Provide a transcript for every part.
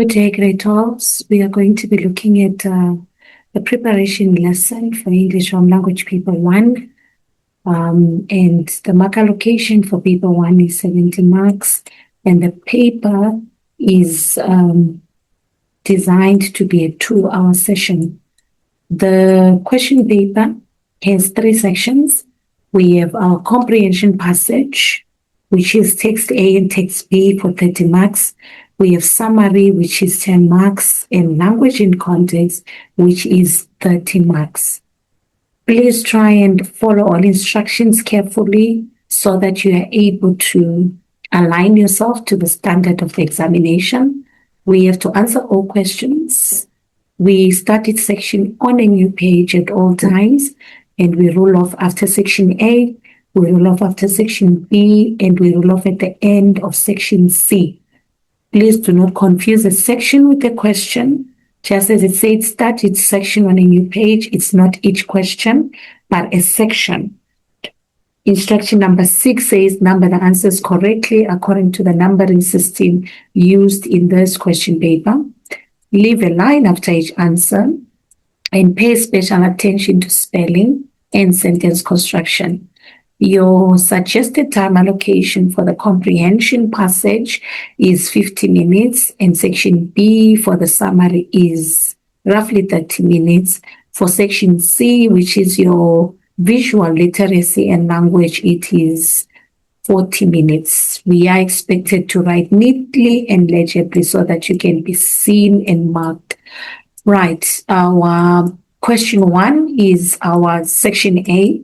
Good day, grade 12s. We are going to be looking at the preparation lesson for English Home Language P.1. And the mark allocation for paper 1 is 70 marks. And the paper is designed to be a 2-hour session. The question paper has 3 sections. We have our comprehension passage, which is text A and text B for 30 marks. We have summary, which is 10 marks, and language in context, which is 30 marks. Please try and follow all instructions carefully so that you are able to align yourself to the standard of the examination. We have to answer all questions. We start each section on a new page at all times, and we roll off after section A, we roll off after section B, and we roll off at the end of section C. Please do not confuse a section with a question. Just as it says, start each section on a new page. It's not each question, but a section. Instruction number 6 says, number the answers correctly according to the numbering system used in this question paper. Leave a line after each answer and pay special attention to spelling and sentence construction. Your suggested time allocation for the comprehension passage is 50 minutes, and section B for the summary is roughly 30 minutes. For section C, which is your visual literacy and language, it is 40 minutes. We are expected to write neatly and legibly so that you can be seen and marked. Right, our question 1 is our section A.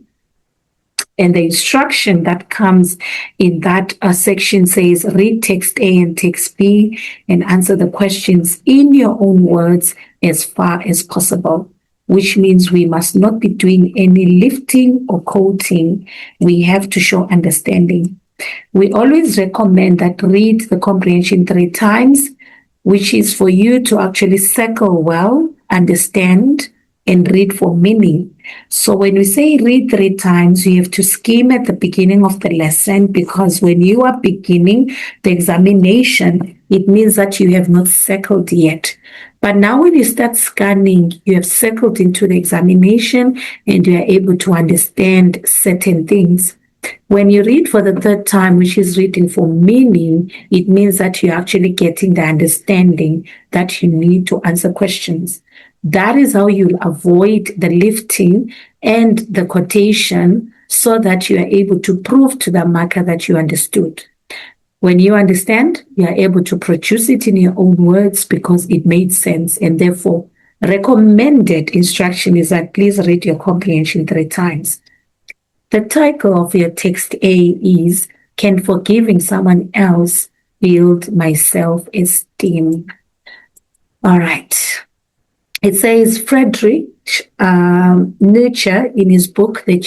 And the instruction that comes in that section says, read text A and text B and answer the questions in your own words as far as possible, which means we must not be doing any lifting or quoting. We have to show understanding. We always recommend that read the comprehension 3 times, which is for you to actually circle well, understand, and read for meaning. So when we say read 3 times, you have to skim at the beginning of the lesson, because when you are beginning the examination, it means that you have not circled yet. But now when you start scanning, you have circled into the examination and you are able to understand certain things. When you read for the 3rd time, which is reading for meaning, it means that you're actually getting the understanding that you need to answer questions. That is how you'll avoid the lifting and the quotation, so that you are able to prove to the marker that you understood. When you understand, you are able to produce it in your own words because it made sense, and therefore recommended instruction is that please read your comprehension 3 times. The title of your text A is, Can Forgiving Someone Else Build My Self-Esteem? All right. It says Friedrich Nietzsche, in his book, The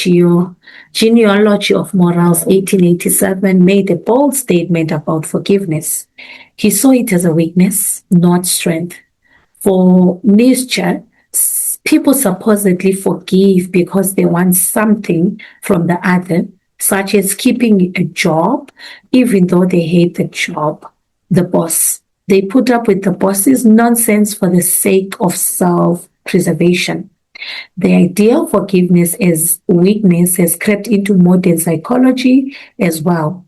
Genealogy of Morals, 1887, made a bold statement about forgiveness. He saw it as a weakness, not strength. For Nietzsche, people supposedly forgive because they want something from the other, such as keeping a job, even though they hate the job, the boss. They put up with the boss's nonsense for the sake of self-preservation. The idea of forgiveness as weakness has crept into modern psychology as well.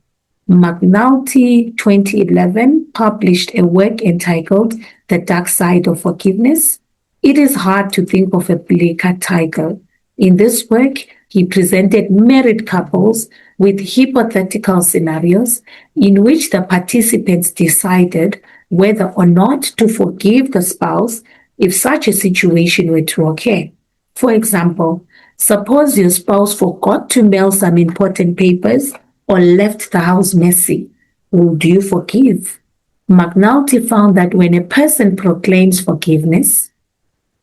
McNulty, 2011, published a work entitled The Dark Side of Forgiveness. It is hard to think of a bleaker title. In this work, he presented married couples with hypothetical scenarios in which the participants decided whether or not to forgive the spouse if such a situation were to occur. For example, suppose your spouse forgot to mail some important papers or left the house messy. Would you forgive? McNulty found that when a person proclaims forgiveness,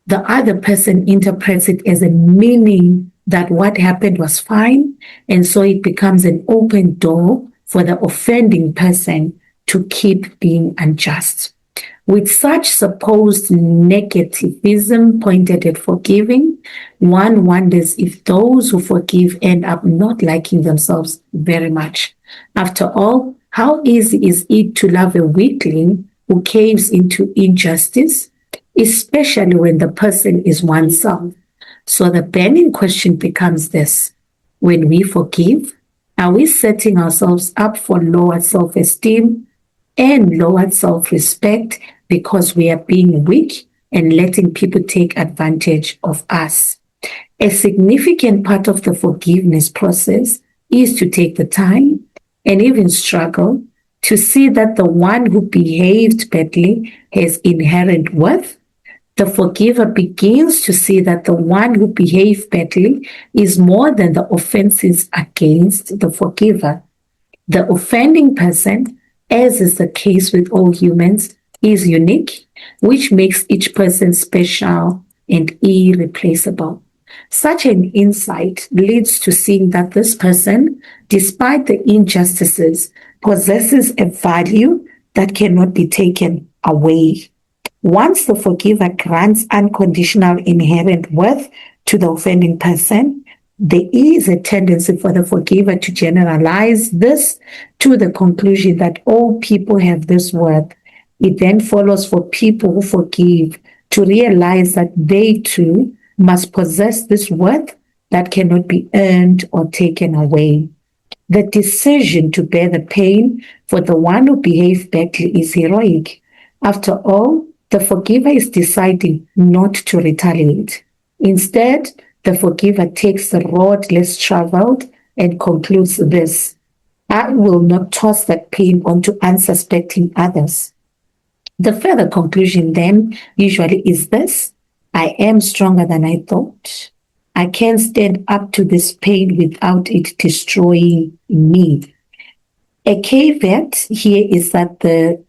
the other person interprets it as a meaning that what happened was fine, and so it becomes an open door for the offending person to keep being unjust. With such supposed negativism pointed at forgiving, one wonders if those who forgive end up not liking themselves very much. After all, how easy is it to love a weakling who caves into injustice, especially when the person is oneself. So the burning question becomes this: when we forgive, are we setting ourselves up for lower self-esteem and lower self-respect because we are being weak and letting people take advantage of us? A significant part of the forgiveness process is to take the time and even struggle to see that the one who behaved badly has inherent worth. The forgiver begins to see that the one who behaved badly is more than the offenses against the forgiver. The offending person, as is the case with all humans, is unique, which makes each person special and irreplaceable. Such an insight leads to seeing that this person, despite the injustices, possesses a value that cannot be taken away. Once the forgiver grants unconditional inherent worth to the offending person, there is a tendency for the forgiver to generalize this to the conclusion that all people have this worth. It then follows for people who forgive to realize that they too must possess this worth that cannot be earned or taken away. The decision to bear the pain for the one who behaved badly is heroic. After all, the forgiver is deciding not to retaliate. Instead, the forgiver takes the road less traveled and concludes this: I will not toss that pain onto unsuspecting others. The further conclusion then usually is this: I am stronger than I thought. I can stand up to this pain without it destroying me. A caveat here is that the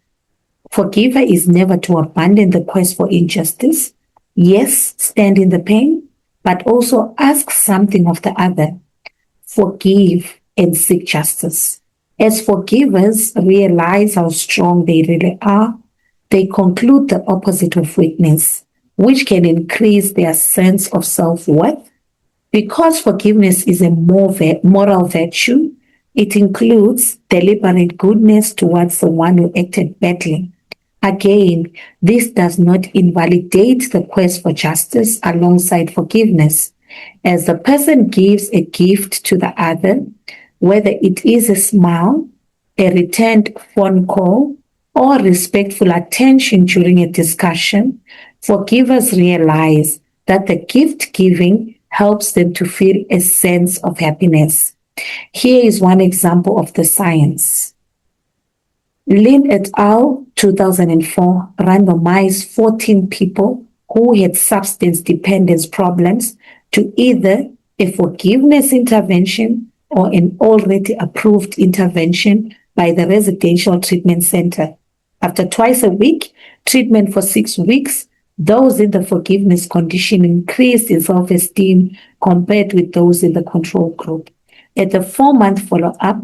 forgiver is never to abandon the quest for injustice. Yes, stand in the pain, but also ask something of the other. Forgive and seek justice. As forgivers realize how strong they really are, they conclude the opposite of weakness, which can increase their sense of self-worth. Because forgiveness is a moral virtue, it includes deliberate goodness towards the one who acted badly. Again, this does not invalidate the quest for justice alongside forgiveness. As the person gives a gift to the other, whether it is a smile, a returned phone call, or respectful attention during a discussion, forgivers realize that the gift giving helps them to feel a sense of happiness. Here is one example of the science. Lin et al. 2004 randomized 14 people who had substance dependence problems to either a forgiveness intervention or an already approved intervention by the residential treatment center. After twice a week, treatment for 6 weeks, those in the forgiveness condition increased in self-esteem compared with those in the control group. At the 4-month follow-up,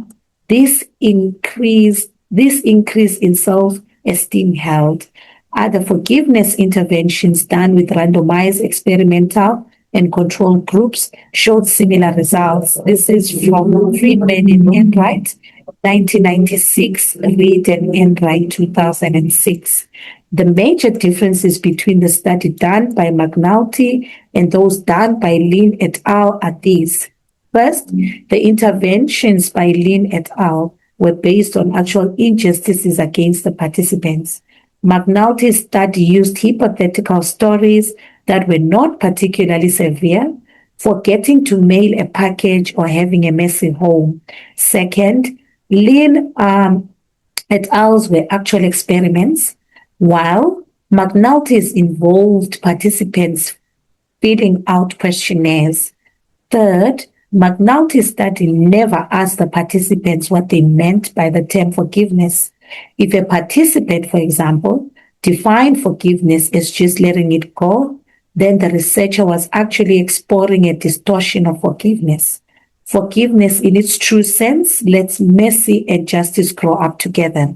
this increase in self-esteem held. Other forgiveness interventions done with randomized experimental and control groups showed similar results. This is from Friedman and Enright, 1996, Reed and Enright, 2006. The major differences between the study done by McNulty and those done by Lin et al. Are these. First, the interventions by Lin et al. Were based on actual injustices against the participants. McNulty's study used hypothetical stories that were not particularly severe, forgetting to mail a package or having a messy home. Second, Lin et al.'s were actual experiments, while McNulty's involved participants filling out questionnaires. Third, McNulty's study never asked the participants what they meant by the term forgiveness. If a participant, for example, defined forgiveness as just letting it go, then the researcher was actually exploring a distortion of forgiveness. Forgiveness in its true sense lets mercy and justice grow up together.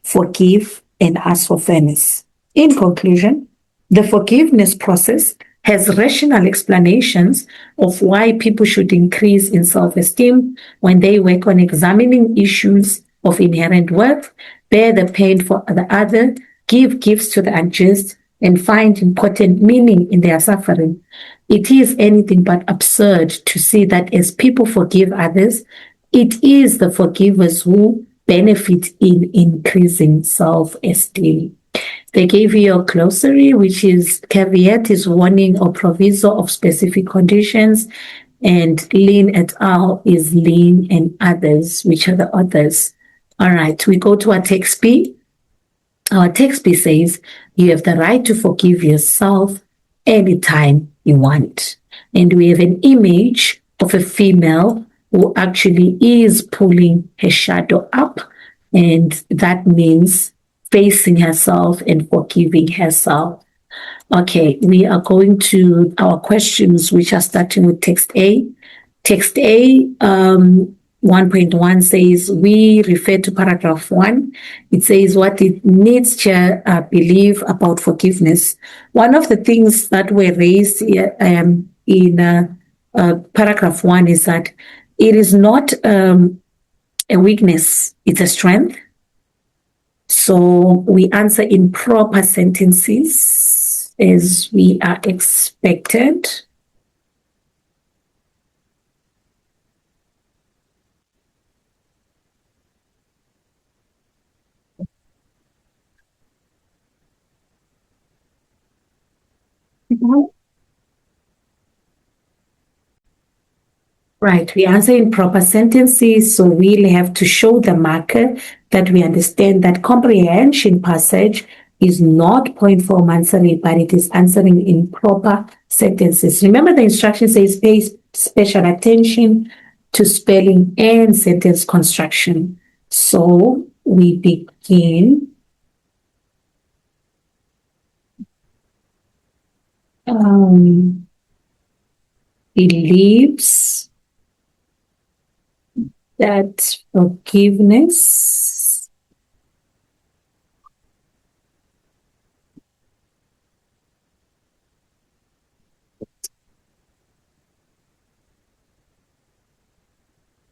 Forgive and ask for fairness. In conclusion, the forgiveness process has rational explanations of why people should increase in self-esteem when they work on examining issues of inherent worth, bear the pain for the other, give gifts to the unjust, and find important meaning in their suffering. It is anything but absurd to see that as people forgive others, it is the forgivers who benefit in increasing self-esteem. They gave you your glossary, which is caveat is warning or proviso of specific conditions, and Lin et al. Is Lin and others, which are the others. All right, we go to our text B. Our text B says, you have the right to forgive yourself anytime you want. And we have an image of a female who actually is pulling her shadow up, and that means facing herself and forgiving herself. Okay, we are going to our questions, which are starting with text A. Text A 1.1 says, we refer to paragraph 1. It says what it needs to believe about forgiveness. One of the things that were raised in paragraph 1 is that it is not a weakness, it's a strength. So we answer in proper sentences as we are expected. Right, we answer in proper sentences, so we'll have to show the marker that we understand that comprehension passage is not point form answering, but it is answering in proper sentences. Remember, the instruction says pay special attention to spelling and sentence construction. So we begin. Believes that forgiveness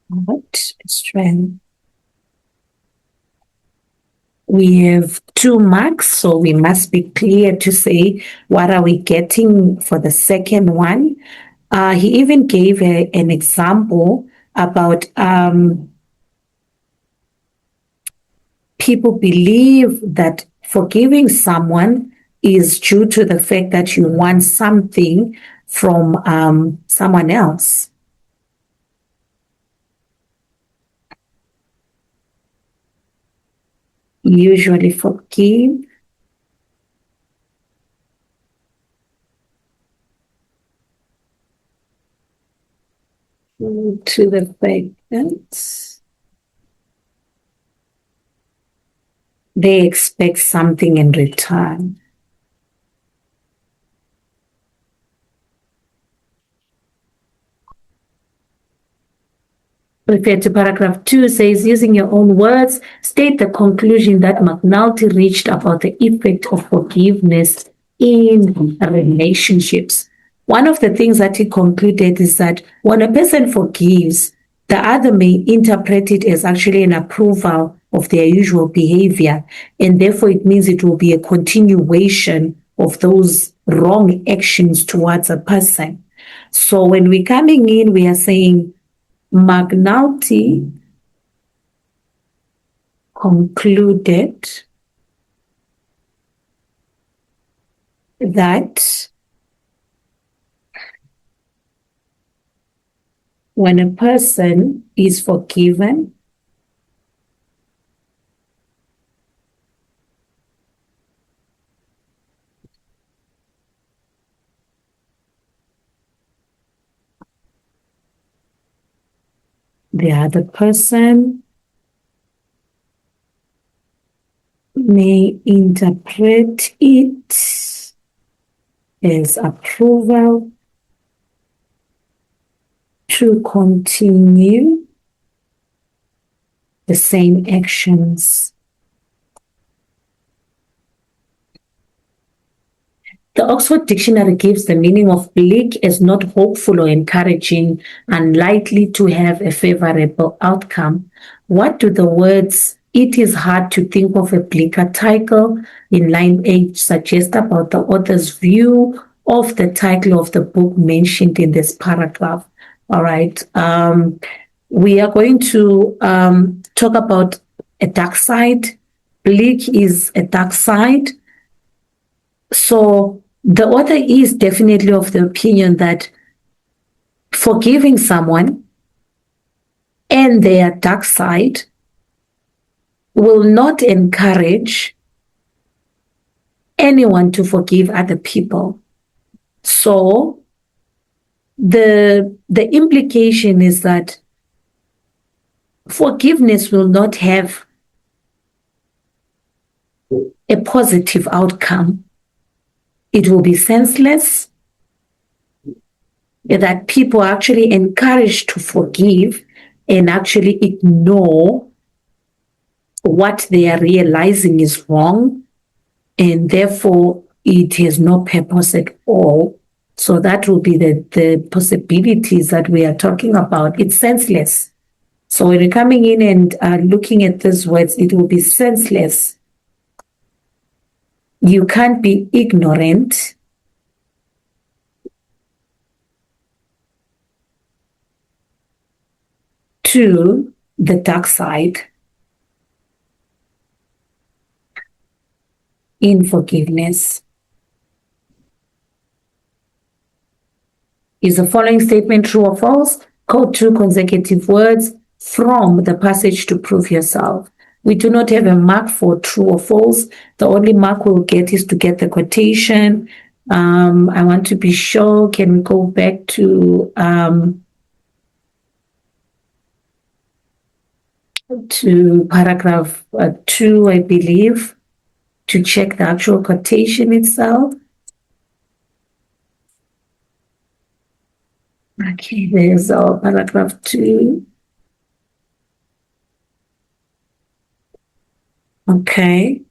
what strength. We have 2 marks, so we must be clear to say what are we getting for the second one. He even gave an example about people believe that forgiving someone is due to the fact that you want something from someone else. Usually forgive to the fact that they expect something in return. Refer to paragraph 2 says, using your own words, state the conclusion that McNulty reached about the effect of forgiveness in relationships. One of the things that he concluded is that when a person forgives, the other may interpret it as actually an approval of their usual behavior, and therefore it means it will be a continuation of those wrong actions towards a person. So when we're coming in, we are saying McNulty concluded that when a person is forgiven, the other person may interpret it as approval to continue the same actions. The Oxford Dictionary gives the meaning of bleak as not hopeful or encouraging, unlikely to have a favorable outcome. What do the words it is hard to think of a bleaker title in line 8 suggests about the author's view of the title of the book mentioned in this paragraph. All right. We are going to talk about a dark side. Bleak is a dark side. So the author is definitely of the opinion that forgiving someone and their dark side will not encourage anyone to forgive other people. So the implication is that forgiveness will not have a positive outcome. It will be senseless, that people are actually encouraged to forgive and actually ignore what they are realizing is wrong, and therefore it has no purpose at all. So that will be the possibilities that we are talking about. It's senseless. So when you're coming in and looking at these words, it will be senseless. You can't be ignorant to the dark side in forgiveness. Is the following statement true or false? Quote 2 consecutive words from the passage to prove yourself. We do not have a mark for true or false. The only mark we'll get is to get the quotation. I want to be sure. Can we go back to paragraph 2, I believe, to check the actual quotation itself? Okay, there's our paragraph 2. Okay.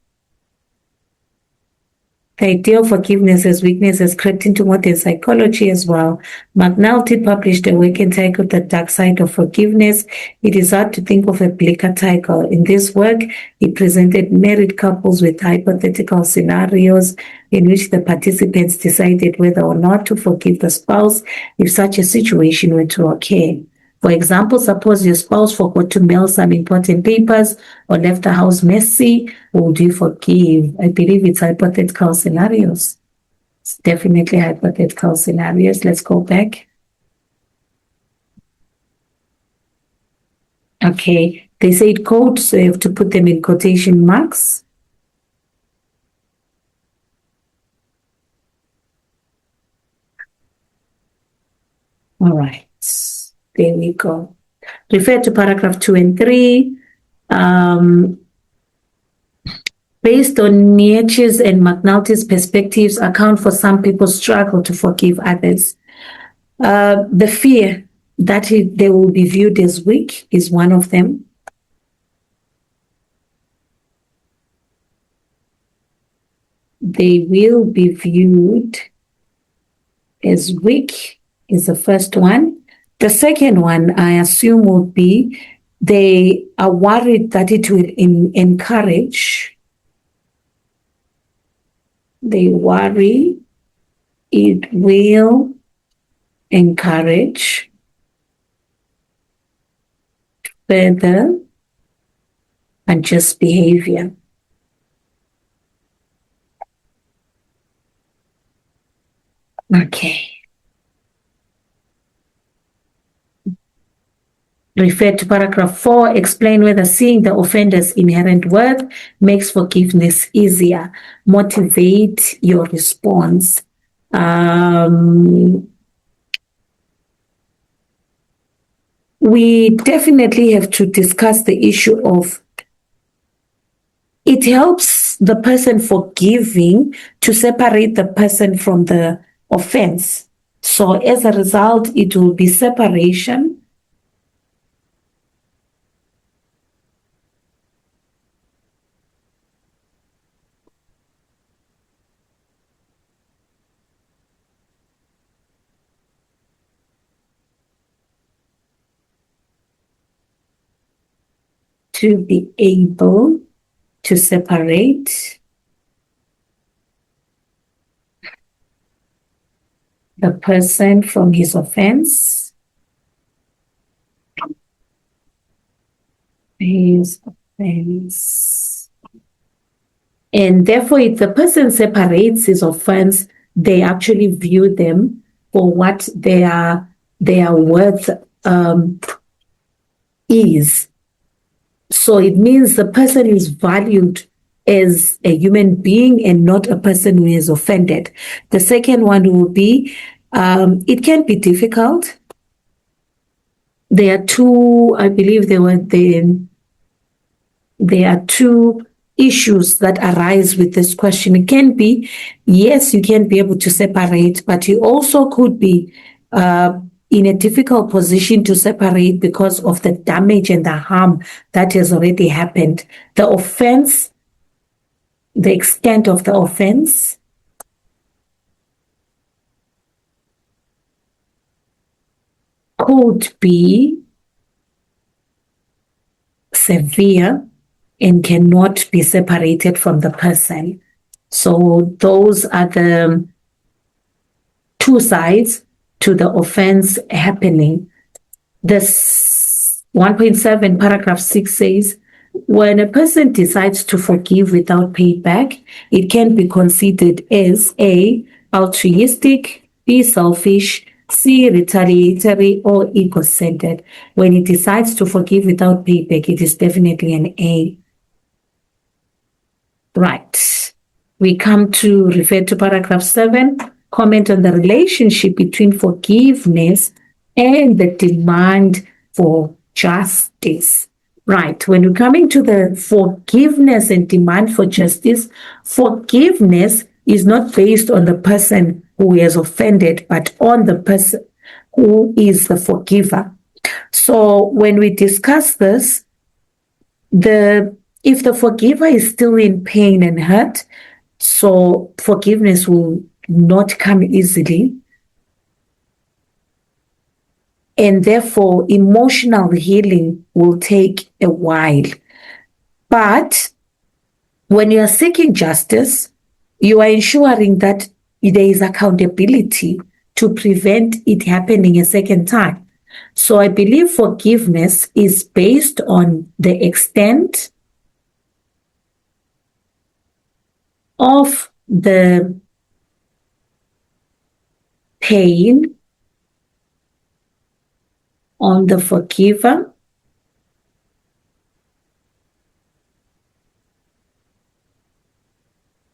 The idea of forgiveness as weakness has crept into modern psychology as well. McNulty published a work entitled The Dark Side of Forgiveness. It is hard to think of a bleaker title. In this work, he presented married couples with hypothetical scenarios in which the participants decided whether or not to forgive the spouse if such a situation were to occur. For example, suppose your spouse forgot to mail some important papers or left the house messy. Would you forgive? I believe it's hypothetical scenarios. It's definitely hypothetical scenarios. Let's go back. Okay. They said quote, so you have to put them in quotation marks. All right. There we go. Refer to paragraph 2 and 3. Based on Nietzsche's and McNulty's perspectives, account for some people's struggle to forgive others. The fear that they will be viewed as weak is one of them. They will be viewed as weak is the first one. The second one, I assume, will be they are worried that it will encourage. They worry it will encourage further unjust behavior. Okay. Refer to paragraph 4, explain whether seeing the offender's inherent worth makes forgiveness easier. Motivate your response. We definitely have to discuss the issue of it helps the person forgiving to separate the person from the offense. So as a result, it will be separation. to be able to separate the person from his offense. His offense. And therefore, if the person separates his offense, they actually view them for what their worth is. So it means the person is valued as a human being and not a person who is offended. The second one will be, it can be difficult. There are two, I believe there are two issues that arise with this question. It can be, yes, you can be able to separate, but you also could be in a difficult position to separate because of the damage and the harm that has already happened. The offense, the extent of the offense, could be severe and cannot be separated from the person. So those are the two sides to the offense happening. This 1.7 paragraph 6 says, when a person decides to forgive without payback, it can be considered as A, altruistic, B, selfish, C, retaliatory, or ego-centered. When it decides to forgive without payback, it is definitely an A. Right. We come to refer to paragraph 7, comment on the relationship between forgiveness and the demand for justice. Right. When we're coming to the forgiveness and demand for justice, forgiveness is not based on the person who is offended, but on the person who is the forgiver. So when we discuss this, if the forgiver is still in pain and hurt, so forgiveness will not come easily. And therefore, emotional healing will take a while. But when you are seeking justice, you are ensuring that there is accountability to prevent it happening a second time. So I believe forgiveness is based on the extent of the pain on the forgiver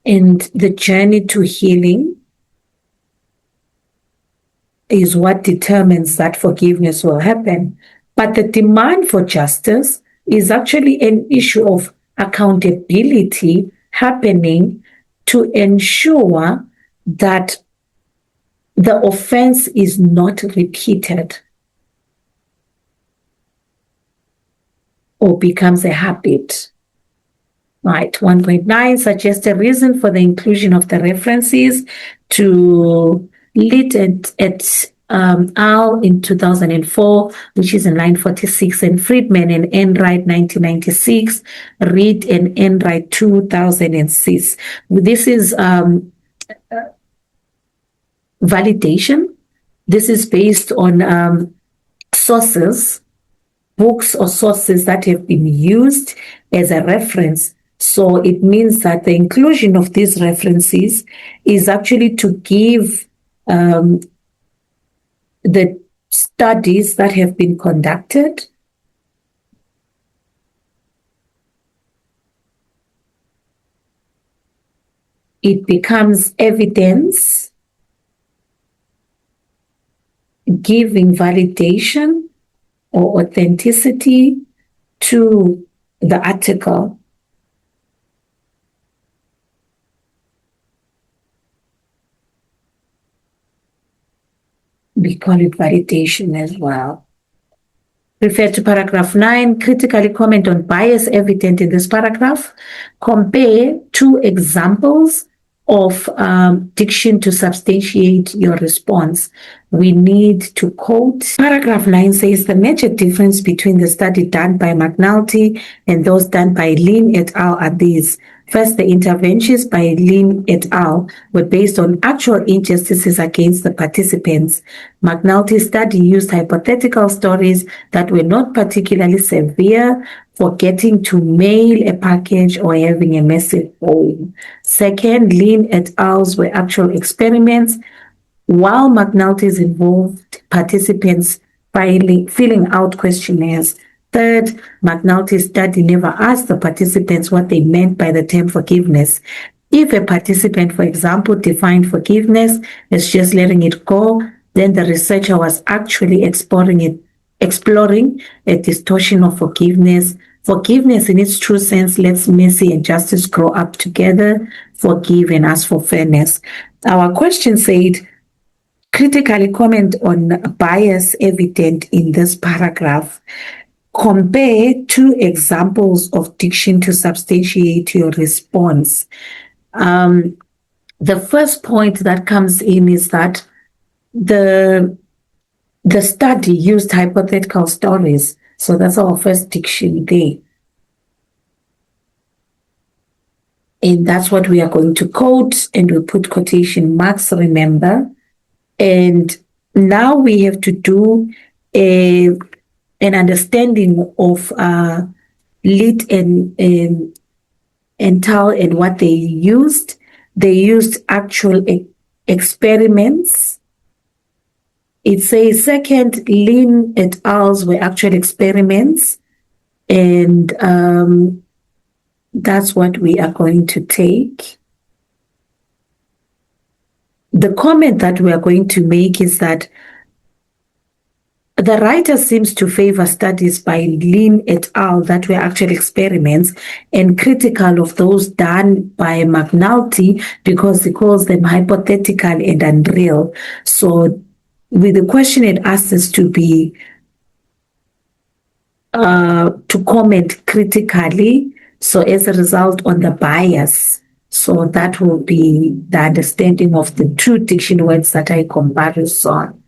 and the journey to healing is what determines that forgiveness will happen. But the demand for justice is actually an issue of accountability happening to ensure that the offense is not repeated or becomes a habit. Right. 1.9 suggests a reason for the inclusion of the references to Lit at Al in 2004, which is in line 46, and Friedman and Enright 1996, Reed and Enright 2006. This is validation. This is based on sources, books or sources that have been used as a reference. So it means that the inclusion of these references is actually to give the studies that have been conducted it becomes evidence giving validation or authenticity to the article. We call it validation as well. Refer to paragraph 9, critically comment on bias evident in this paragraph. Compare two examples of diction to substantiate your response, we need to quote. Paragraph 9 says the major difference between the study done by McNulty and those done by Lin et al. Are these. First, the interventions by Lin et al. Were based on actual injustices against the participants. McNulty's study used hypothetical stories that were not particularly severe, forgetting to mail a package or having a massive home. Second, Lin et al.'s were actual experiments, while McNulty's involved participants filling out questionnaires. Third, McNulty's study never asked the participants what they meant by the term forgiveness. If a participant, for example, defined forgiveness as just letting it go, then the researcher was actually exploring a distortion of forgiveness. Forgiveness in its true sense lets mercy and justice grow up together, forgive and ask for fairness. Our question said, critically comment on bias evident in this paragraph. Compare two examples of diction to substantiate your response. The first point that comes in is that the study used hypothetical stories. So that's our first diction there. And that's what we are going to quote, and we put quotation marks, remember. And now we have to do an understanding of Lit and Tal and what they used. They used actual experiments. It says second, Lin et al.'s were actual experiments, and that's what we are going to take. The comment that we are going to make is that the writer seems to favor studies by Lin et al. That were actual experiments and critical of those done by McNulty because he calls them hypothetical and unreal. So with the question, it asks us to be to comment critically. So as a result on the bias. So that will be the understanding of the two diction words that I comparison.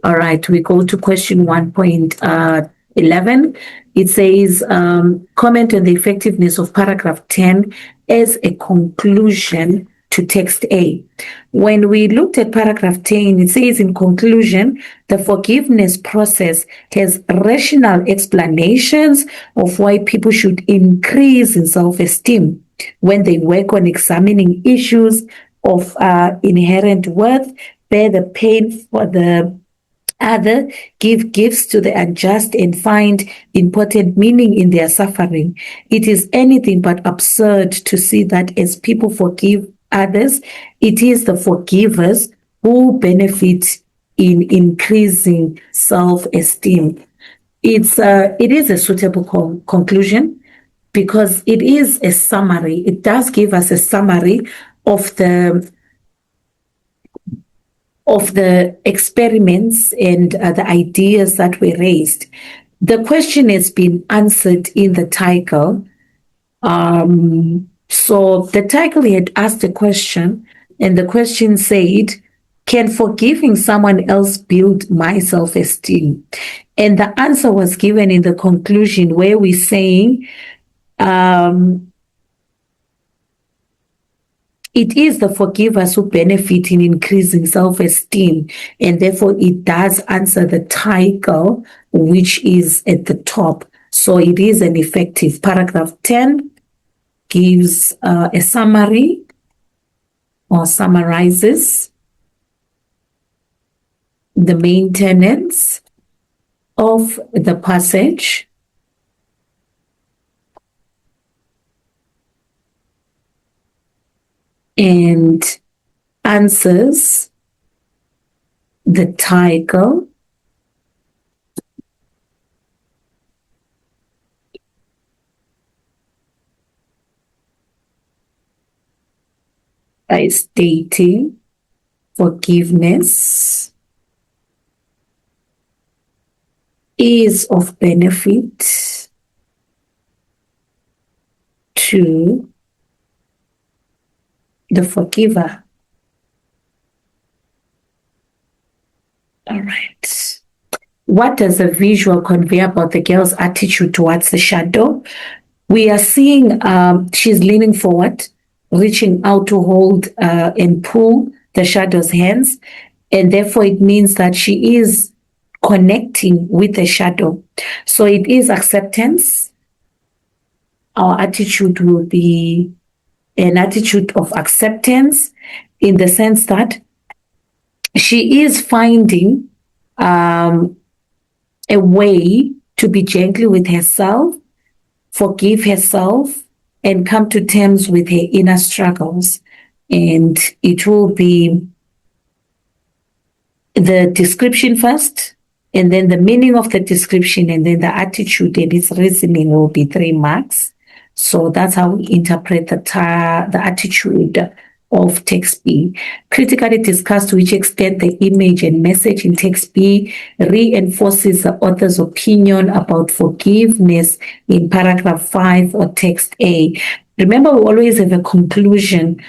All right, we go to question 1.11. It says, comment on the effectiveness of paragraph 10 as a conclusion to text A. When we looked at paragraph 10, it says in conclusion, the forgiveness process has rational explanations of why people should increase in self-esteem when they work on examining issues of inherent worth, bear the pain for the other, give gifts to the unjust, and find important meaning in their suffering. It is anything but absurd to see that as people forgive others, it is the forgivers who benefit in increasing self-esteem. It is a suitable conclusion because it is a summary. It does give us a summary of the experiments and the ideas that were raised. The question has been answered in the title. So the title had asked a question, and the question said, can forgiving someone else build my self-esteem? And the answer was given in the conclusion where we're saying, it is the forgivers who benefit in increasing self-esteem, and therefore it does answer the title, which is at the top. So it is an effective. Paragraph 10 gives a summary or summarizes the main tenets of the passage. And answers the title by stating forgiveness is of benefit to the forgiver. All right. What does the visual convey about the girl's attitude towards the shadow? We are seeing she's leaning forward, reaching out to hold and pull the shadow's hands. And therefore, it means that she is connecting with the shadow. So it is acceptance. Our attitude will be an attitude of acceptance in the sense that she is finding a way to be gentle with herself, forgive herself, and come to terms with her inner struggles. And it will be the description first, and then the meaning of the description, and then the attitude and its reasoning will be 3 marks. So that's how we interpret the attitude of text B. Critically discuss to which extent the image and message in text B reinforces the author's opinion about forgiveness in paragraph 5 or text A. Remember, we always have a conclusion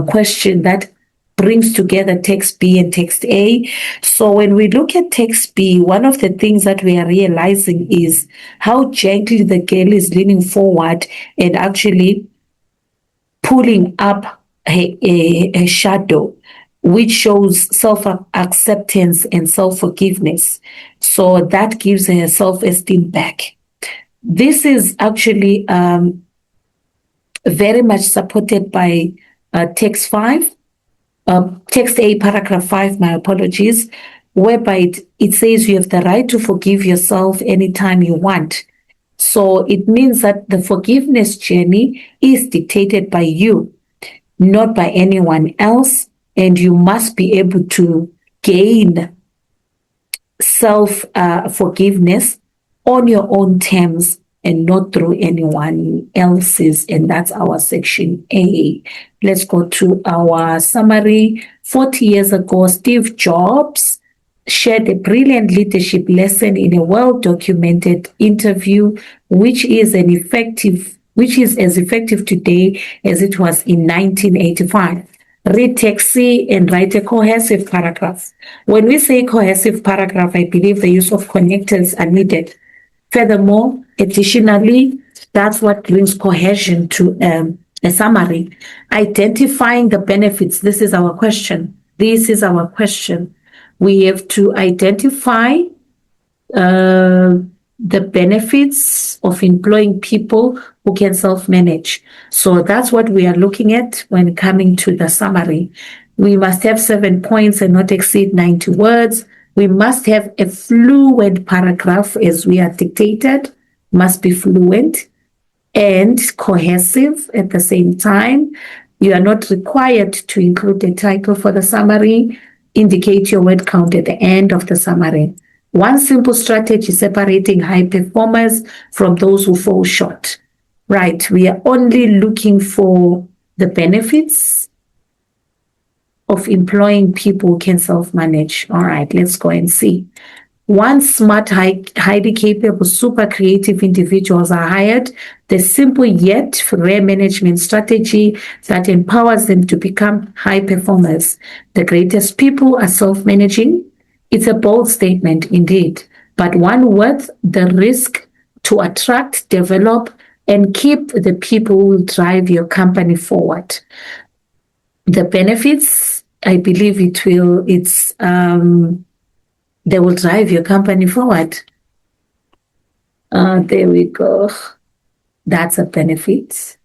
question that brings together text B and text A. So when we look at text B, one of the things that we are realizing is how gently the girl is leaning forward and actually pulling up a shadow, which shows self-acceptance and self-forgiveness. So that gives her self-esteem back. This is actually very much supported by text 5. Text A, paragraph 5, my apologies, whereby it says you have the right to forgive yourself anytime you want. So it means that the forgiveness journey is dictated by you, not by anyone else, and you must be able to gain self-forgiveness on your own terms and not through anyone else's. And that's our section A. Let's go to our summary. 40 years ago, Steve Jobs shared a brilliant leadership lesson in a well-documented interview, which is as effective today as it was in 1985. Read text C and write a cohesive paragraph. When we say cohesive paragraph, I believe the use of connectors are needed. Furthermore, additionally, that's what brings cohesion to a summary. Identifying the benefits. This is our question. We have to identify the benefits of employing people who can self-manage. So that's what we are looking at when coming to the summary. We must have 7 points and not exceed 90 words. We must have a fluent paragraph as we are dictated, must be fluent and cohesive at the same time. You are not required to include a title for the summary. Indicate your word count at the end of the summary. One simple strategy separating high performers from those who fall short. Right, we are only looking for the benefits of employing people who can self-manage. All right, let's go and see. Once smart, highly capable, super creative individuals are hired, the simple yet rare management strategy that empowers them to become high performers. The greatest people are self-managing. It's a bold statement indeed, but one worth the risk to attract, develop, and keep the people who will drive your company forward. The benefits, I believe they will drive your company forward. There we go. That's a benefit.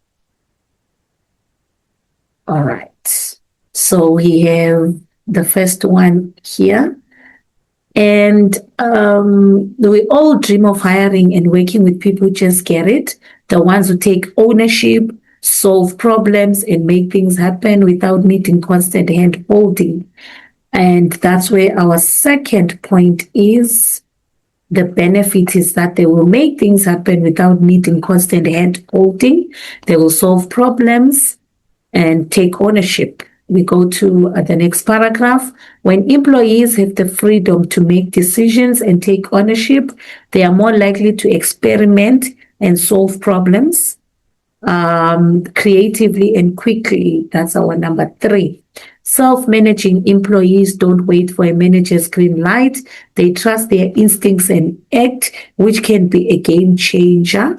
All right. So we have the first one here. And we all dream of hiring and working with people who just get it. The ones who take ownership, solve problems, and make things happen without needing constant hand holding. And that's where our second point is. The benefit is that they will make things happen without needing constant hand holding. They will solve problems and take ownership. We go to the next paragraph. When employees have the freedom to make decisions and take ownership, they are more likely to experiment and solve problems. creatively and quickly. That's our number 3. Self-managing employees don't wait for a manager's green light. They trust their instincts and act, which can be a game changer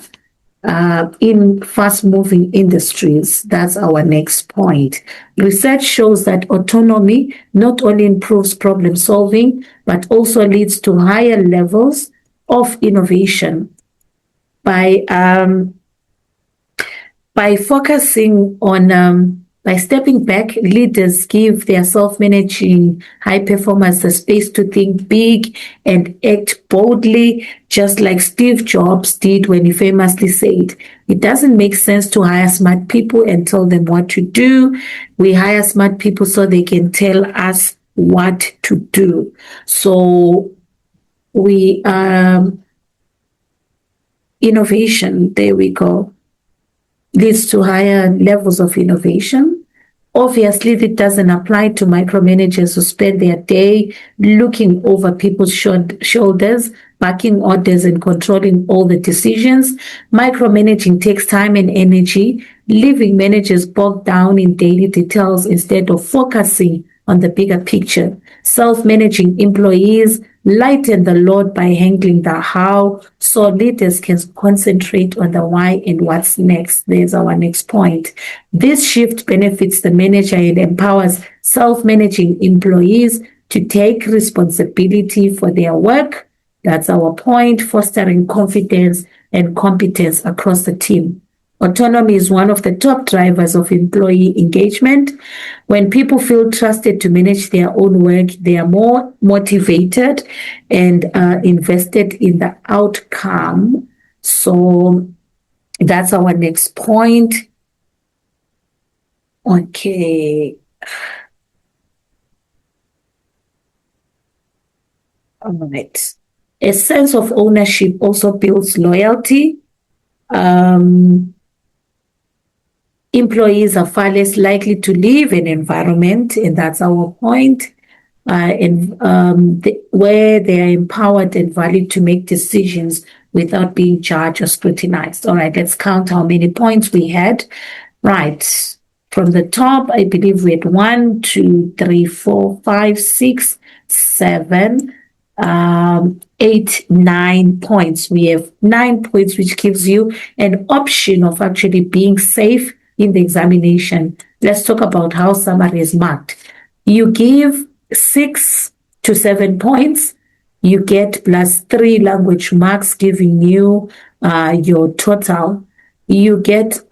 in fast-moving industries. That's our next point. Research shows that autonomy not only improves problem solving, but also leads to higher levels of innovation. By focusing on, by stepping back, leaders give their self-managing high performers the space to think big and act boldly, just like Steve Jobs did when he famously said, "It doesn't make sense to hire smart people and tell them what to do. We hire smart people so they can tell us what to do." So we, innovation, there we go, leads to higher levels of innovation. Obviously, it doesn't apply to micromanagers who spend their day looking over people's shoulders, backing orders, and controlling all the decisions. Micromanaging takes time and energy, leaving managers bogged down in daily details instead of focusing on the bigger picture. Self-managing employees lighten the load by handling the how, so leaders can concentrate on the why and what's next. There's our next point. This shift benefits the manager and empowers self-managing employees to take responsibility for their work. That's our point, fostering confidence and competence across the team. Autonomy is one of the top drivers of employee engagement. When people feel trusted to manage their own work, they are more motivated and invested in the outcome. So that's our next point. Okay. All right. A sense of ownership also builds loyalty. Employees are far less likely to leave an environment, and that's our point, where they are empowered and valued to make decisions without being judged or scrutinized. All right, let's count how many points we had. Right, from the top, I believe we had 1, 2, 3, 4, 5, 6, 7, 8, 9 points. We have 9 points, which gives you an option of actually being safe in the examination. Let's talk about how summary is marked. You give 6 to 7 points. You get +3 language marks, giving you your total. You get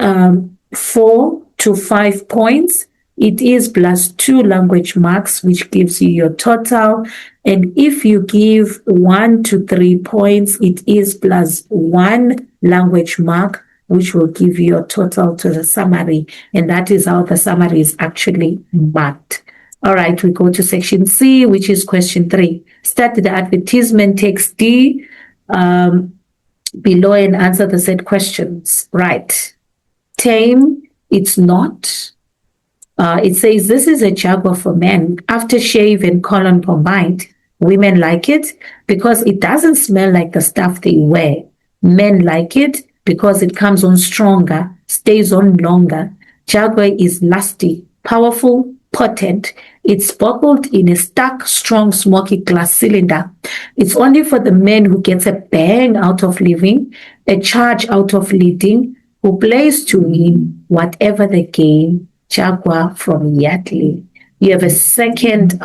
4 to 5 points. It is +2 language marks, which gives you your total. And if you give 1 to 3 points, it is +1 language mark, which will give you a total to the summary. And that is how the summary is actually marked. All right, we go to section C, which is question 3. Start the advertisement text D below and answer the said questions. Right. Tame, it's not. It says, this is a Jaguar for men. Aftershave and colon combined. Women like it because it doesn't smell like the stuff they wear. Men like it because it comes on stronger, stays on longer. Jaguar is lusty, powerful, potent. It's bottled in a stark, strong, smoky glass cylinder. It's only for the man who gets a bang out of living, a charge out of leading, who plays to win whatever the game. Jaguar from Yardley. You have a second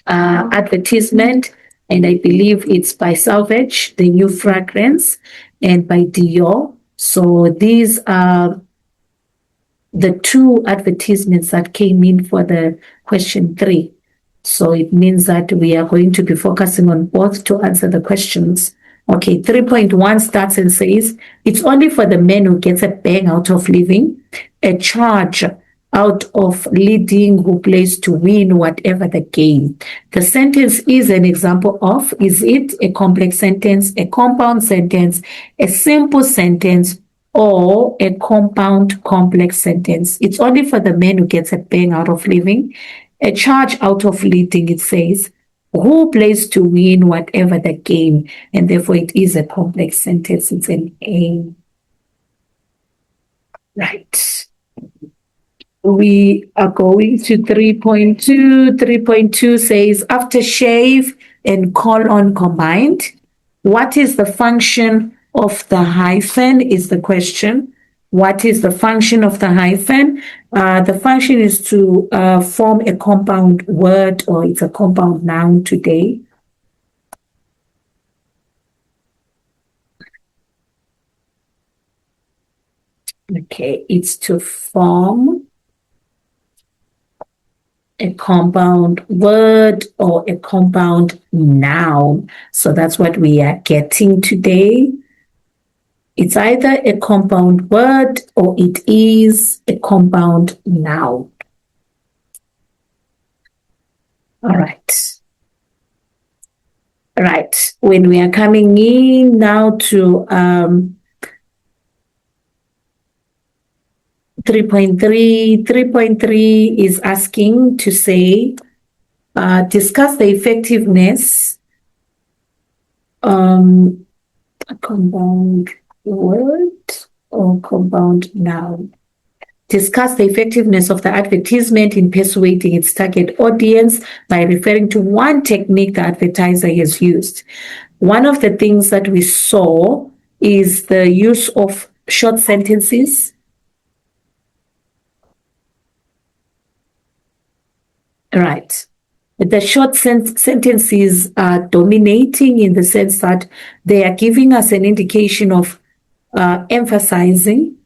advertisement, and I believe it's by Salvage, the new fragrance, and by Dior. So these are the 2 advertisements that came in for the question 3. So it means that we are going to be focusing on both to answer the questions. Okay, 3.1 starts and says, it's only for the man who gets a bang out of living, a charge out of leading, who plays to win whatever the game. The sentence is an example of, is it a complex sentence, a compound sentence, a simple sentence, or a compound complex sentence? It's only for the man who gets a bang out of living, a charge out of leading, it says, who plays to win whatever the game, and therefore it is a complex sentence. It's an A. Right. We are going to 3.2. 3.2 says aftershave and colon combined. What is the function of the hyphen is the question. What is the function of the hyphen? The function is to form a compound word, or it's a compound noun today. Okay, it's to form a compound word or a compound noun. So that's what we are getting today. It's either a compound word or it is a compound noun. All right. Right. When we are coming in now to 3.3, 3.3 is asking to say, discuss the effectiveness a compound word or compound noun. Discuss the effectiveness of the advertisement in persuading its target audience by referring to one technique the advertiser has used. One of the things that we saw is the use of short sentences. Right. The short sentences are dominating in the sense that they are giving us an indication of emphasizing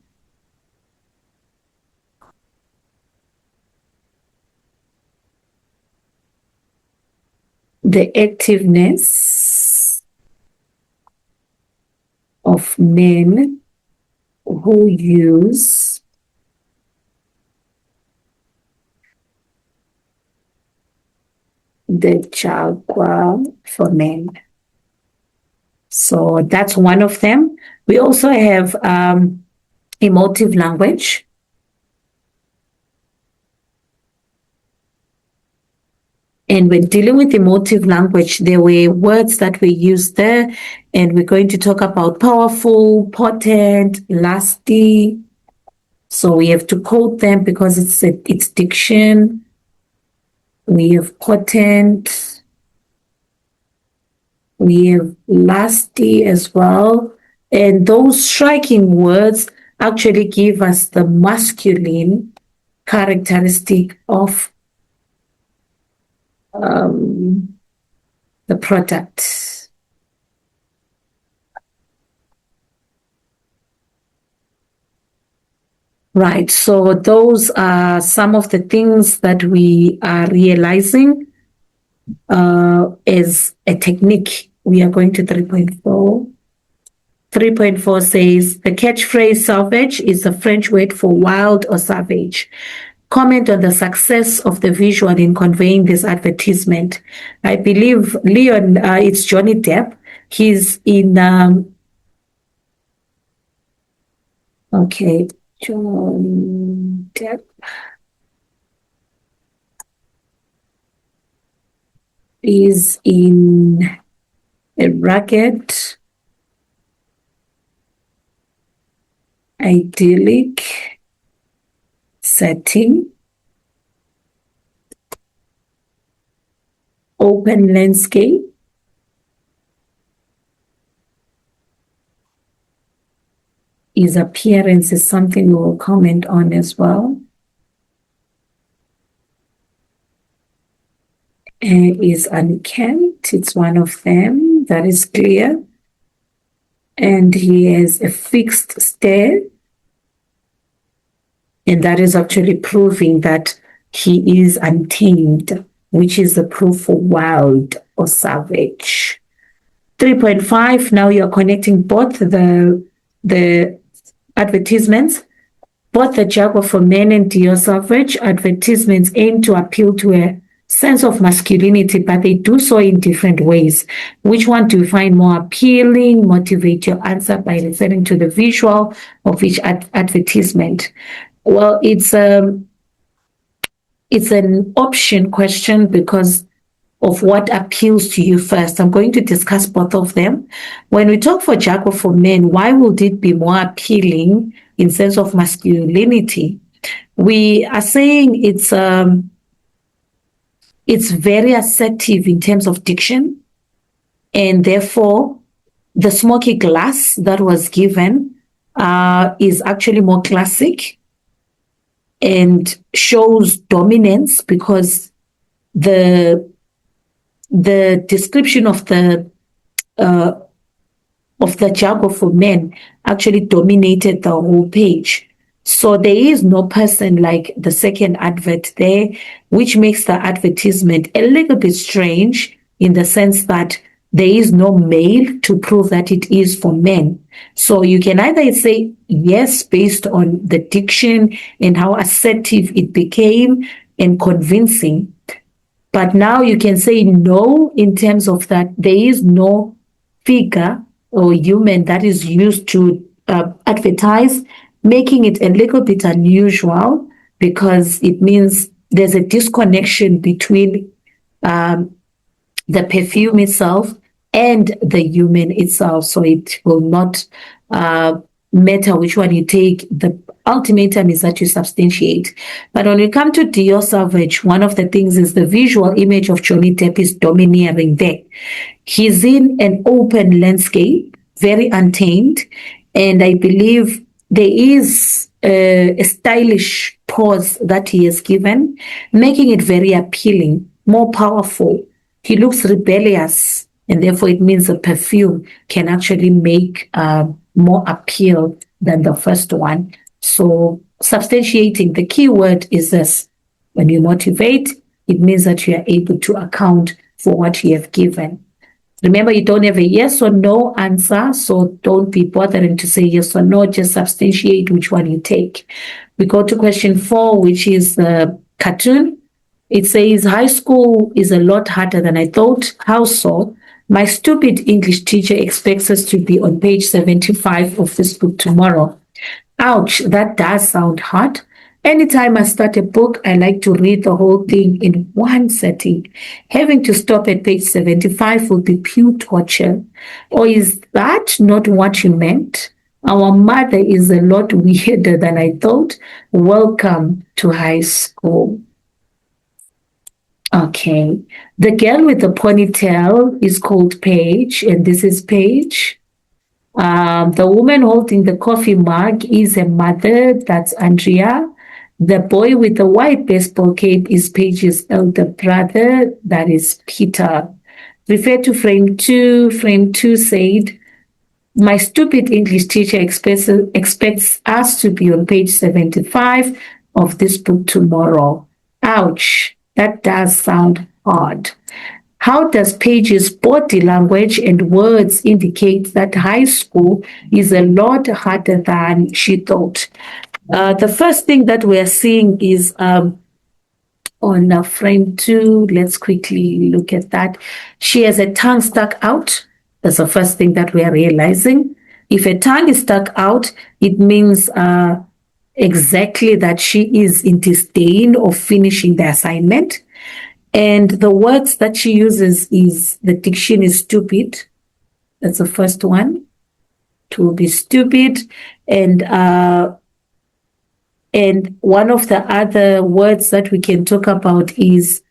the activeness of men who use the Jaguar for men. So that's one of them. We also have emotive language. And when dealing with emotive language, there were words that we used there, and we're going to talk about powerful, potent, lusty. So we have to quote them because it's diction. We have potent. We have lusty as well. And those striking words actually give us the masculine characteristic of the product. Right, so those are some of the things that we are realizing as a technique. We are going to 3.4. 3.4 says the catchphrase salvage is a French word for wild or savage. Comment on the success of the visual in conveying this advertisement. I believe, Leon, it's Johnny Depp. He's in, okay, Johnny Depp is in a rugged, idyllic setting, open landscape, his appearance is something we will comment on as well. Is unkempt, it's one of them, that is clear. And he has a fixed stare, and that is actually proving that he is untamed, which is a proof for wild or savage. 3.5, now you're connecting both the advertisements, both the Jaguar for Men and Dior Savage advertisements aim to appeal to a sense of masculinity, but they do so in different ways. Which one do you find more appealing? Motivate your answer by referring to the visual of each advertisement. Well, it's an option question because of what appeals to you first. I'm going to discuss both of them. When we talk for Jaguar for Men, why would it be more appealing in sense of masculinity. We are saying it's very assertive in terms of diction, and therefore the smoky glass that was given is actually more classic and shows dominance, because the description of the jargon for men actually dominated the whole page. So there is no person like the second advert there, which makes the advertisement a little bit strange in the sense that there is no male to prove that it is for men. So you can either say yes based on the diction and how assertive it became and convincing, but now you can say no in terms of that there is no figure or human that is used to advertise, making it a little bit unusual, because it means there's a disconnection between the perfume itself and the human itself. So it will not matter which one you take. The ultimatum is that you substantiate. But when you come to Dior Sauvage, one of the things is the visual image of Johnny Depp is domineering there. He's in an open landscape, very untamed, and I believe there is a stylish pose that he has given, making it very appealing, more powerful. He looks rebellious, and therefore it means the perfume can actually make more appeal than the first one. So substantiating, the key word is this. When you motivate, it means that you are able to account for what you have given. Remember, you don't have a yes or no answer, so don't be bothering to say yes or no, just substantiate which one you take. We go to question 4, which is the cartoon. It says, high school is a lot harder than I thought. How so? My stupid English teacher expects us to be on page 75 of this book tomorrow. Ouch, that does sound hard. Anytime I start a book, I like to read the whole thing in one setting. Having to stop at page 75 will be pure torture. Or is that not what you meant? Our mother is a lot weirder than I thought. Welcome to high school. Okay. The girl with the ponytail is called Paige, and this is Paige. The woman holding the coffee mug is a mother, that's Andrea. The boy with the white baseball cape is Paige's elder brother, that is Peter. Refer to frame 2. Frame 2 said, my stupid English teacher expects us to be on page 75 of this book tomorrow. Ouch, that does sound hard. How does Paige's body language and words indicate that high school is a lot harder than she thought? The first thing that we are seeing is on frame 2. Let's quickly look at that. She has a tongue stuck out. That's the first thing that we are realizing. If a tongue is stuck out, it means exactly that she is in disdain of finishing the assignment. And the words that she uses is, the diction is stupid. That's the first one. To be stupid. And one of the other words that we can talk about is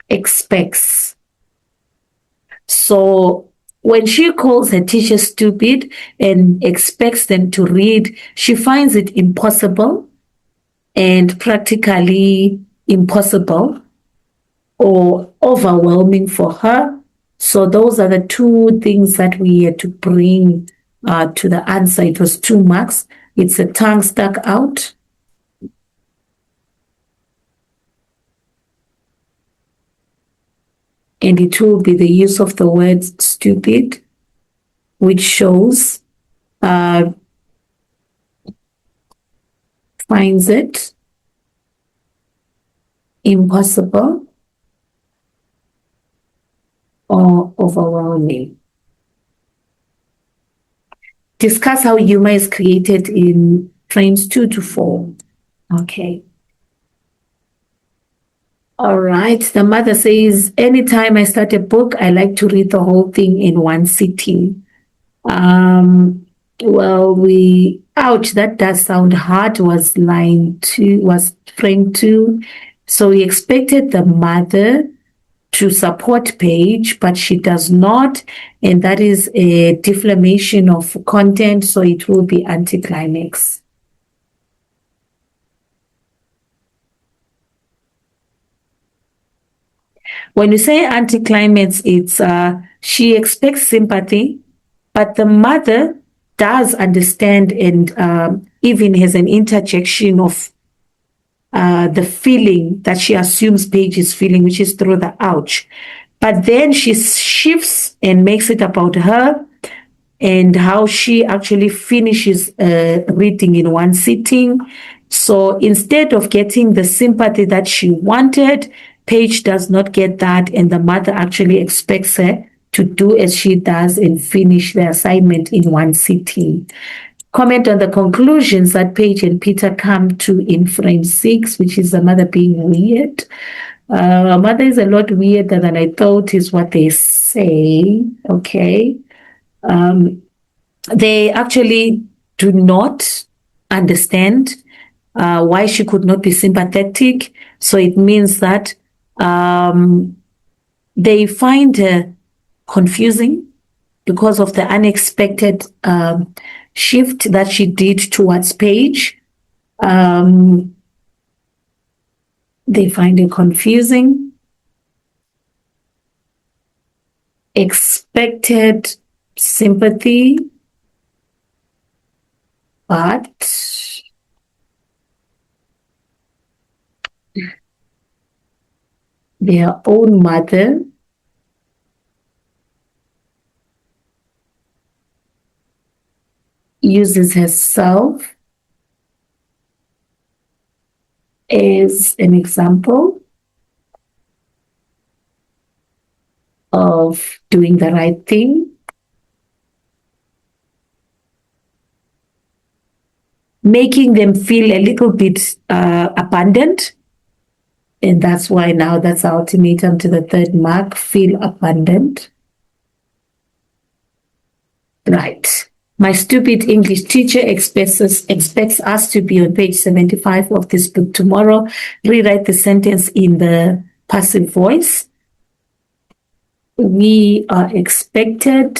expects. So when she calls her teacher stupid and expects them to read, she finds it impossible and practically impossible or overwhelming for her. So those are the 2 things that we had to bring to the answer. It was 2 marks. It's a tongue stuck out. And it will be the use of the word stupid, which shows finds it impossible or overwhelming. Discuss how humor is created in frames 2 to 4. Okay. All right. The mother says, anytime I start a book, I like to read the whole thing in one sitting. Well, ouch, that does sound hard, was line 2, was frame 2. So we expected the mother to support Paige, but she does not, and that is a defamation of content, so it will be anticlimax. When you say anticlimax, it's she expects sympathy, but the mother does understand and even has an interjection of the feeling that she assumes Paige is feeling, which is through the ouch. But then she shifts and makes it about her and how she actually finishes reading in one sitting. So instead of getting the sympathy that she wanted, Paige does not get that, and the mother actually expects her to do as she does and finish the assignment in one sitting. Comment on the conclusions that Paige and Peter come to in frame 6, which is the mother being weird. Mother is a lot weirder than I thought, is what they say. Okay. They actually do not understand why she could not be sympathetic. So it means that they find her confusing because of the unexpected shift that she did towards Paige. They find it confusing. Expected sympathy, but their own mother uses herself as an example of doing the right thing, making them feel a little bit abandoned. And that's why now that's our ultimatum to the third mark, feel abandoned. Right. My stupid English teacher expects us to be on page 75 of this book tomorrow. Rewrite the sentence in the passive voice. We are expected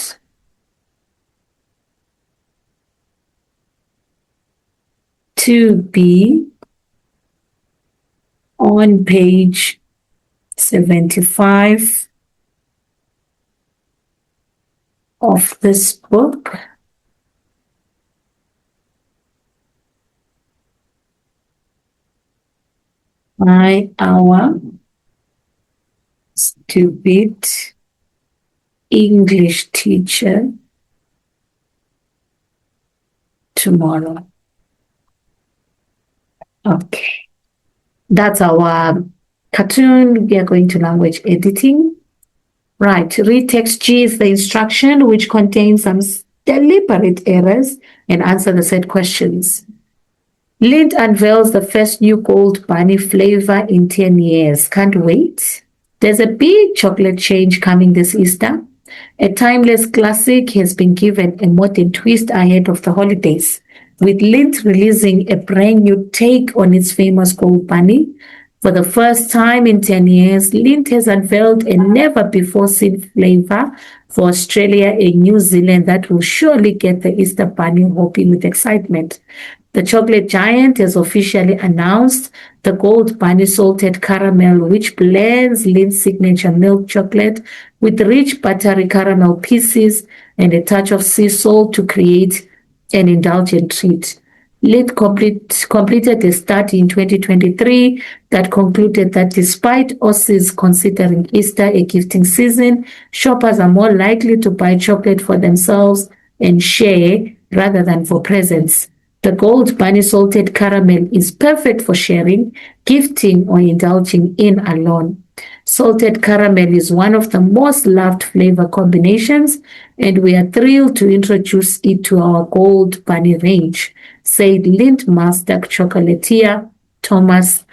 to be on page 75 of this book. By our stupid English teacher tomorrow. Okay. That's our cartoon. We are going to language editing. Right. Read text G is the instruction which contains some deliberate errors and answer the set questions. Lindt unveils the first new gold bunny flavor in 10 years. Can't wait. There's a big chocolate change coming this Easter. A timeless classic has been given a modern twist ahead of the holidays, with Lindt releasing a brand new take on its famous gold bunny. For the first time in 10 years, Lindt has unveiled a never-before-seen flavor for Australia and New Zealand that will surely get the Easter bunny hopping with excitement. The chocolate giant has officially announced the Gold Bunny Salted Caramel, which blends Lindt's signature milk chocolate with rich buttery caramel pieces and a touch of sea salt to create an indulgent treat. Lindt completed a study in 2023 that concluded that despite Aussies considering Easter a gifting season, shoppers are more likely to buy chocolate for themselves and share rather than for presents. The Gold Bunny Salted Caramel is perfect for sharing, gifting, or indulging in alone. Salted caramel is one of the most loved flavor combinations, and we are thrilled to introduce it to our Gold Bunny range, said Lindt Master chocolatier Thomas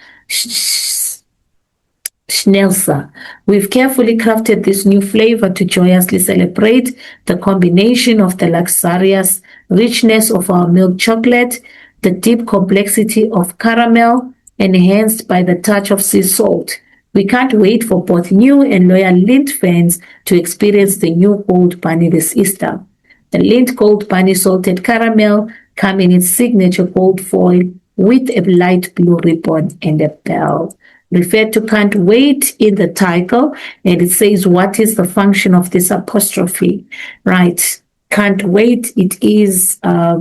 Schnelzer. We've carefully crafted this new flavor to joyously celebrate the combination of the luxurious richness of our milk chocolate, the deep complexity of caramel, enhanced by the touch of sea salt. We can't wait for both new and loyal Lindt fans to experience the new Gold Bunny this Easter. The Lindt Gold Bunny salted caramel come in its signature gold foil with a light blue ribbon and a bell. Refer to can't wait in the title, and it says what is the function of this apostrophe, right? Can't wait, it is a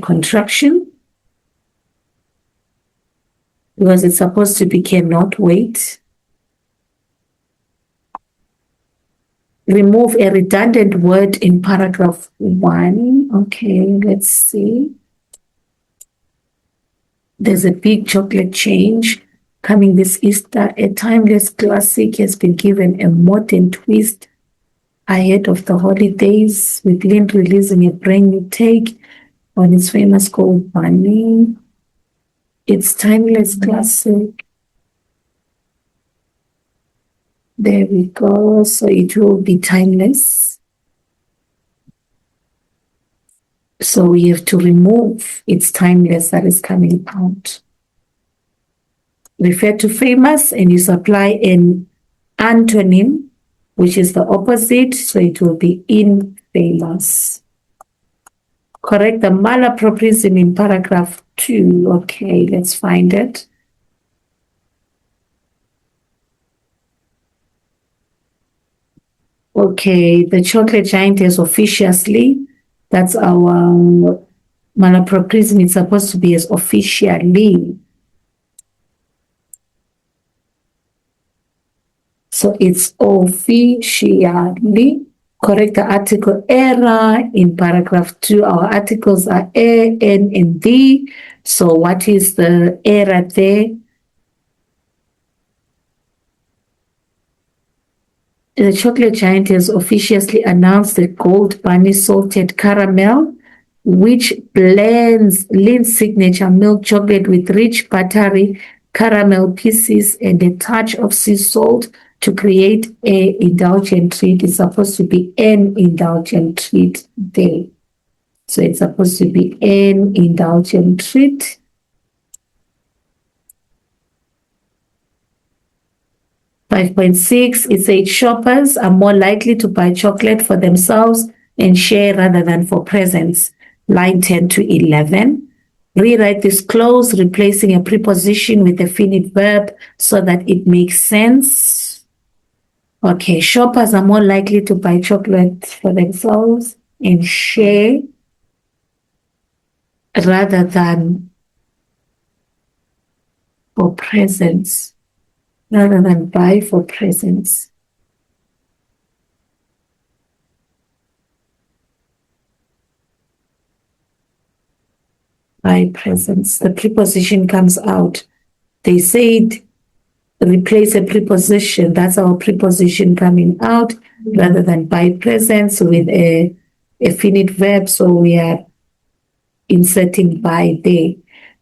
contraction because it's supposed to be cannot wait. Remove a redundant word in paragraph 1. Okay, let's see. There's a big chocolate change coming this Easter. A timeless classic has been given a modern twist ahead of the holidays, with Lindt releasing a brand new take on its famous Gold Bunny. It's timeless classic. There we go. So it will be timeless. So we have to remove its timeless that is coming out. Refer to famous and you supply an antonym, which is the opposite. So it will be infamous. Correct the malapropism in paragraph 2. Okay, let's find it. Okay, the chocolate giant is officiously. That's our malapropism. It's supposed to be as officially. So it's officially. Correct the article error in paragraph 2. Our articles are A, N, and D. So what is the error there? The chocolate giant has officially announced the Gold Bunny salted caramel, which blends Lindt's signature milk chocolate with rich buttery caramel pieces and a touch of sea salt to create an indulgent treat. It's supposed to be an indulgent treat there. So it's supposed to be an indulgent treat. (5.6) It says shoppers are more likely to buy chocolate for themselves and share rather than for presents. Line 10 to 11. Rewrite this clause, replacing a preposition with a finite verb so that it makes sense. Okay, shoppers are more likely to buy chocolate for themselves and share rather than for presents. Rather than buy for presents. Buy presents. The preposition comes out. They said replace a preposition. That's our preposition coming out rather than buy presents with a finite verb. So we are inserting by there.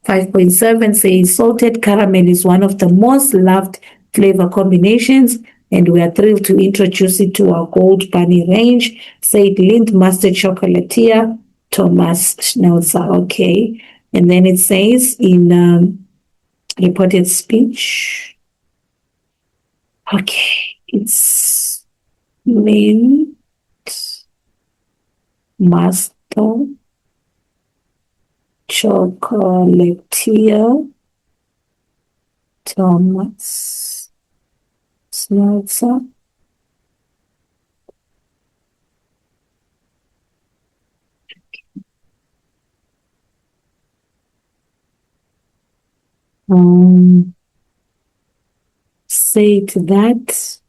5.7 says salted caramel is one of the most loved flavor combinations, and we are thrilled to introduce it to our Gold Bunny range, said Lindt Master Chocolatier Thomas Schnelzer. Okay, and then it says in reported speech, okay, it's Lindt Master Chocolatier Thomas Schnelzer. Said that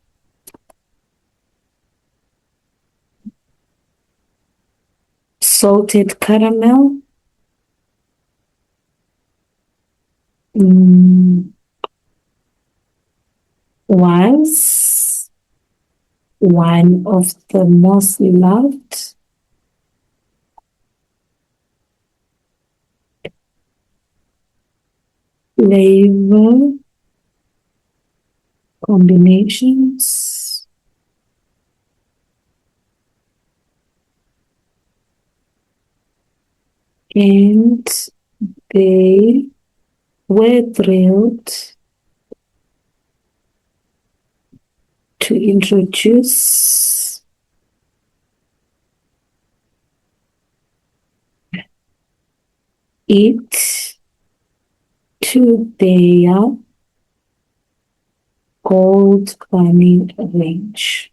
salted caramel was one of the most loved flavor combinations and they were thrilled to introduce it to their gold bunny range.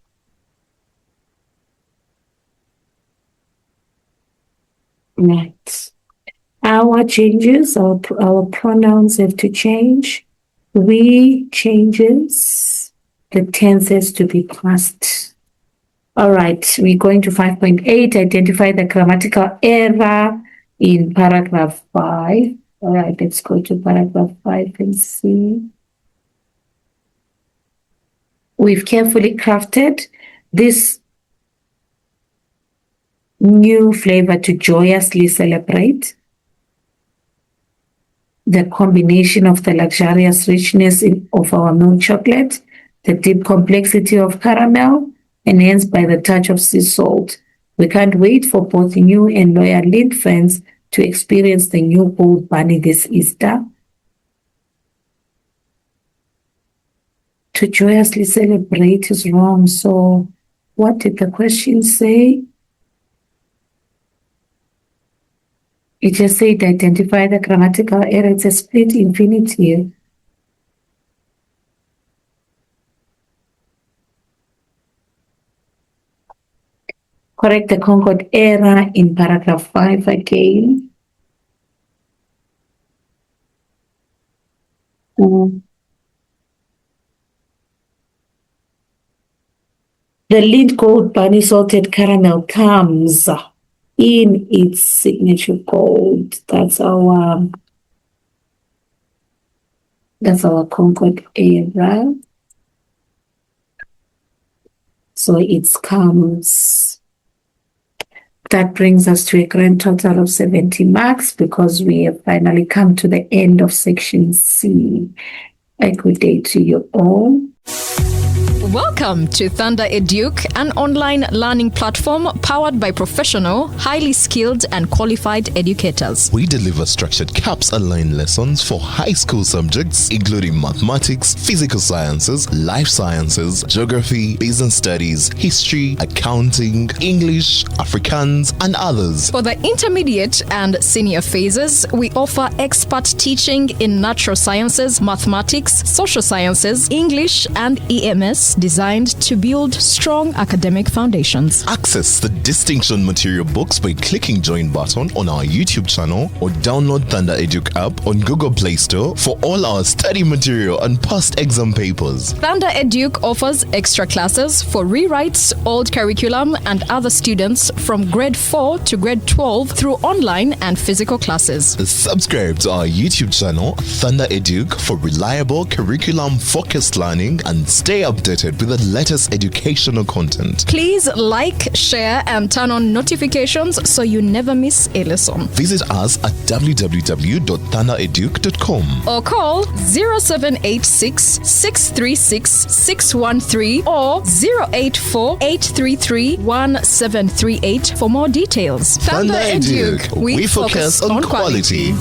Right. Our changes, our pronouns have to change. We changes, the tense has to be past. All right, we're going to 5.8. Identify the grammatical error in paragraph 5. All right, let's go to paragraph 5 and see. We've carefully crafted this new flavor to joyously celebrate the combination of the luxurious richness of our milk chocolate, the deep complexity of caramel, enhanced by the touch of sea salt. We can't wait for both new and loyal Lind fans to experience the new gold bunny this Easter. To joyously celebrate is wrong. So what did the question say? It just said identify the grammatical error. It's a split infinitive. Correct the Concord error in paragraph 5 again. The Lind Gold Bunny Salted Caramel comes in its signature gold. That's our Concord error. So it comes. That brings us to a grand total of 70 marks because we have finally come to the end of section C. A good day to you all. Welcome to ThunderEDUC, an online learning platform powered by professional, highly skilled and qualified educators. We deliver structured CAPS-aligned lessons for high school subjects including mathematics, physical sciences, life sciences, geography, business studies, history, accounting, English, Afrikaans, and others. For the intermediate and senior phases, we offer expert teaching in natural sciences, mathematics, social sciences, English, and EMS, designed to build strong academic foundations. Access the distinction material books by clicking join button on our YouTube channel or download ThunderEDUC app on Google Play Store for all our study material and past exam papers. ThunderEDUC offers extra classes for rewrites, old curriculum, and other students from grade 4 to grade 12 through online and physical classes. Subscribe to our YouTube channel, ThunderEDUC, for reliable curriculum-focused learning and stay updated with the latest educational content. Please like, share, and turn on notifications so you never miss a lesson. Visit us at www.thundereduc.com or call 0786 636 613 or 084 833 1738 for more details. ThunderEDUC, we focus on quality.